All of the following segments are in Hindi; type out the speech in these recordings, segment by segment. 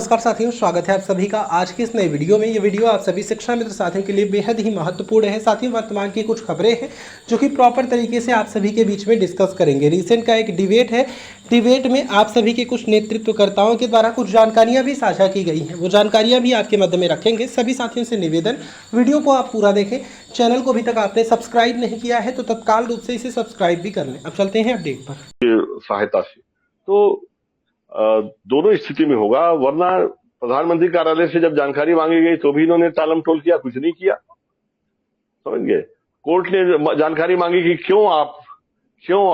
नमस्कार साथियों, स्वागत है आप सभी का आज की इस नई वीडियो में। ये वीडियो आप सभी शिक्षा मित्र साथियों के लिए बेहद ही महत्वपूर्ण है। साथियों, वर्तमान की कुछ खबरें हैं जो कि प्रॉपर तरीके से आप सभी के बीच में डिस्कस करेंगे। रिसेंट का एक डिबेट है, डिबेट में आप सभी के कुछ नेतृत्वकर्ताओं के द्वारा कुछ जानकारियां भी साझा की गई हैं। वो जानकारियां भी आपके मध्य में रखेंगे। सभी साथियों से निवेदन, वीडियो को आप पूरा देखें। चैनल को अभी तक आपने सब्सक्राइब नहीं किया है तो तत्काल रूप से इसे सब्सक्राइब भी कर लें। अब चलते हैं अपडेट पर। सहायता से तो दोनों स्थिति में होगा, वरना प्रधानमंत्री कार्यालय से जब जानकारी मांगी गई तो भी इन्होंने टालम टोल किया, कुछ नहीं किया। समझ गए। कोर्ट ने जानकारी मांगी कि क्यों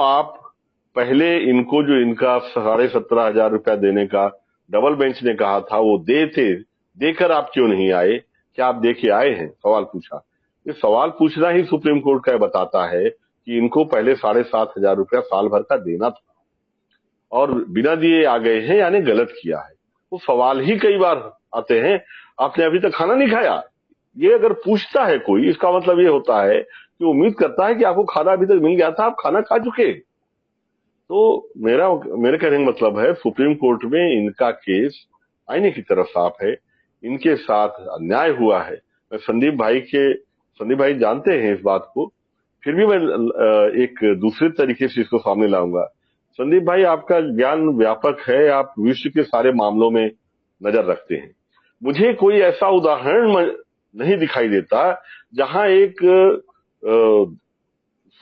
आप पहले इनको जो इनका 17,500 रुपया देने का डबल बेंच ने कहा था वो देकर आप क्यों नहीं आए, क्या आप दे के आए हैं, सवाल पूछा। ये सवाल पूछना ही सुप्रीम कोर्ट का बताता है कि इनको पहले 7,500 रुपया साल भर का देना था और बिना दिए आ गए हैं, यानी गलत किया है। वो सवाल ही कई बार आते हैं, आपने अभी तक खाना नहीं खाया। ये अगर पूछता है कोई, इसका मतलब ये होता है कि उम्मीद करता है कि आपको खाना अभी तक मिल गया था, आप खाना खा चुके। तो मेरे कहने का मतलब है, सुप्रीम कोर्ट में इनका केस आईने की तरफ साफ है, इनके साथ अन्याय हुआ है। संदीप भाई जानते हैं इस बात को, फिर भी मैं एक दूसरे तरीके से इसको सामने लाऊंगा। संदीप भाई, आपका ज्ञान व्यापक है, आप विश्व के सारे मामलों में नजर रखते हैं। मुझे कोई ऐसा उदाहरण नहीं दिखाई देता जहां एक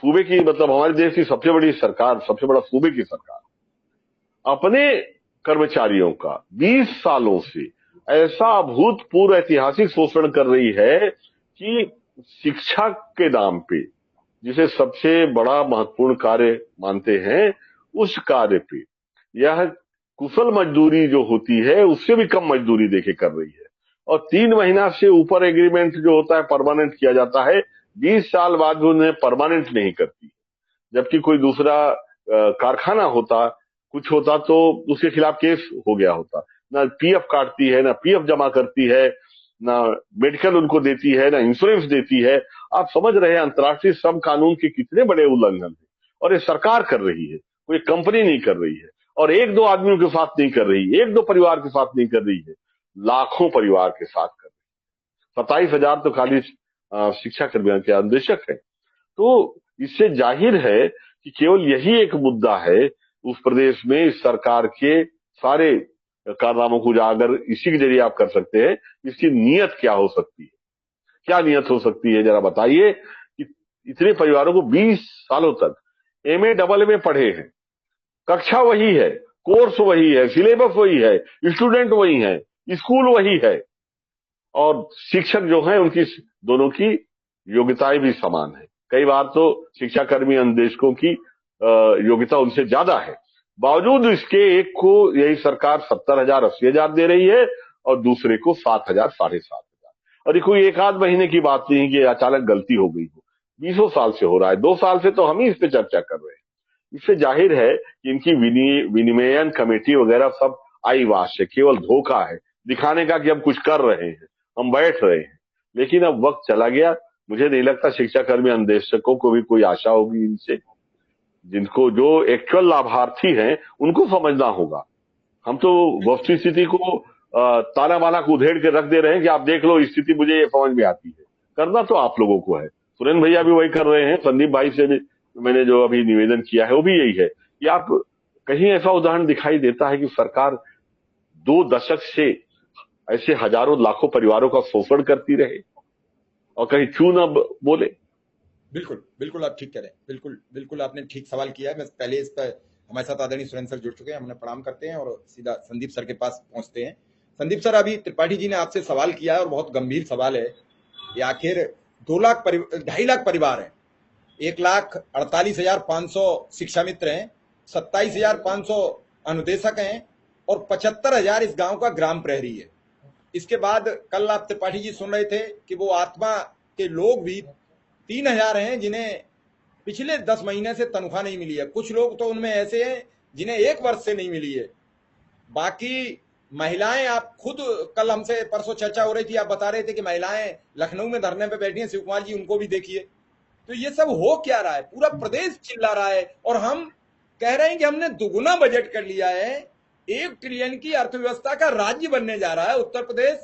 सूबे की, मतलब हमारे देश की सबसे बड़ा सूबे की सरकार अपने कर्मचारियों का 20 सालों से ऐसा अभूतपूर्व ऐतिहासिक शोषण कर रही है कि शिक्षा के नाम पे, जिसे सबसे बड़ा महत्वपूर्ण कार्य मानते हैं, उस कार्य पे यह कुशल मजदूरी जो होती है उससे भी कम मजदूरी देके कर रही है। और 3 महीना से ऊपर एग्रीमेंट जो होता है परमानेंट किया जाता है, 20 साल बाद भी उन्हें परमानेंट नहीं करती। जबकि कोई दूसरा कारखाना होता, कुछ होता तो उसके खिलाफ केस हो गया होता। ना पीएफ काटती है, ना पीएफ जमा करती है, ना मेडिकल उनको देती है, ना इंश्योरेंस देती है। आप समझ रहे हैं अंतर्राष्ट्रीय श्रम कानून के कितने बड़े उल्लंघन है। और ये सरकार कर रही है, कोई कंपनी नहीं कर रही है, और 1-2 आदमियों के साथ नहीं कर रही, 1-2 परिवार के साथ नहीं कर रही है, लाखों परिवार के साथ कर रही है। 27,000 तो खाली शिक्षा कर्मियों के अन्वेषक है। तो इससे जाहिर है कि केवल यही एक मुद्दा है उस प्रदेश में इस सरकार के सारे कारनामों को उजागर इसी के जरिए आप कर सकते हैं। इसकी नीयत क्या हो सकती है, क्या नीयत हो सकती है, जरा बताइए। कि इतने परिवारों को 20 सालों तक एमए डबल में पढ़े हैं, कक्षा वही है, कोर्स वही है, सिलेबस वही है, स्टूडेंट वही है, स्कूल वही है, और शिक्षक जो है उनकी दोनों की योग्यताएं भी समान है। कई बार तो शिक्षा कर्मी अन्वेषकों की योग्यता उनसे ज्यादा है। बावजूद इसके एक को यही सरकार 70,000 80,000 दे रही है और दूसरे को 7,000 7,500। और ये कोई 1 आध महीने की बात नहीं कि अचानक गलती हो गई हो, 20 साल से हो रहा है। 2 साल से तो हम ही इस पे चर्चा कर रहे हैं। इससे जाहिर है कि इनकी विनिमयन कमेटी वगैरह सब आई वाश है, केवल धोखा है, दिखाने का कि हम कुछ कर रहे हैं, हम बैठ रहे हैं। लेकिन अब वक्त चला गया, मुझे नहीं लगता शिक्षा कर्मी अन्वेषकों को भी कोई आशा होगी इनसे। जिनको जो एक्चुअल लाभार्थी हैं उनको समझना होगा। हम तो वस्तु स्थिति को ताना बाना को उधेड़ के रख दे रहे हैं कि आप देख लो स्थिति, मुझे ये समझ में आती है। करना तो आप लोगों को है। सुरेंद्र भैया भी वही कर रहे हैं, संदीप भाई से भी मैंने जो अभी निवेदन किया है वो भी यही है कि आप कहीं ऐसा उदाहरण दिखाई देता है कि सरकार 2 दशक से ऐसे हजारों लाखों परिवारों का शोषण करती रहे और कहीं चू न बोले। बिल्कुल बिल्कुल आप ठीक कह रहे हैं। बिल्कुल बिल्कुल आपने ठीक सवाल किया है। मैं पहले इस पर हमारे साथ आदरणीय सुरेंद्र सर जुड़ चुके हैं, हमने प्रणाम करते हैं और सीधा संदीप सर के पास पहुंचते हैं। संदीप सर, अभी त्रिपाठी जी ने आपसे सवाल किया है और बहुत गंभीर सवाल है कि आखिर 2,2.5 लाख परिवार हैं, 1,48,500 शिक्षा मित्र हैं, 27,500 अनुदेशक हैं और 75,000 इस गांव का ग्राम प्रहरी है। इसके बाद कल आप त्रिपाठी जी सुन रहे थे कि वो आत्मा के लोग भी 3,000 हैं जिन्हें पिछले 10 महीने से तनख्वाह नहीं मिली है। कुछ लोग तो उनमें ऐसे हैं जिन्हें 1 वर्ष से नहीं मिली है। बाकी महिलाएं, आप खुद कल हमसे परसों चर्चा हो रही थी, आप बता रहे थे कि महिलाएं लखनऊ में धरने पे बैठी हैं, शिव कुमार जी उनको भी देखिए। तो ये सब हो क्या रहा है? पूरा प्रदेश चिल्ला रहा है और हम कह रहे हैं कि हमने दुगुना बजट कर लिया है। 1 ट्रिलियन की अर्थव्यवस्था का राज्य बनने जा रहा है उत्तर प्रदेश,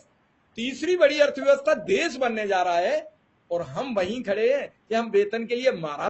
तीसरी बड़ी अर्थव्यवस्था देश बनने जा रहा है, और हम वहीं खड़े हैं कि हम वेतन के लिए मारा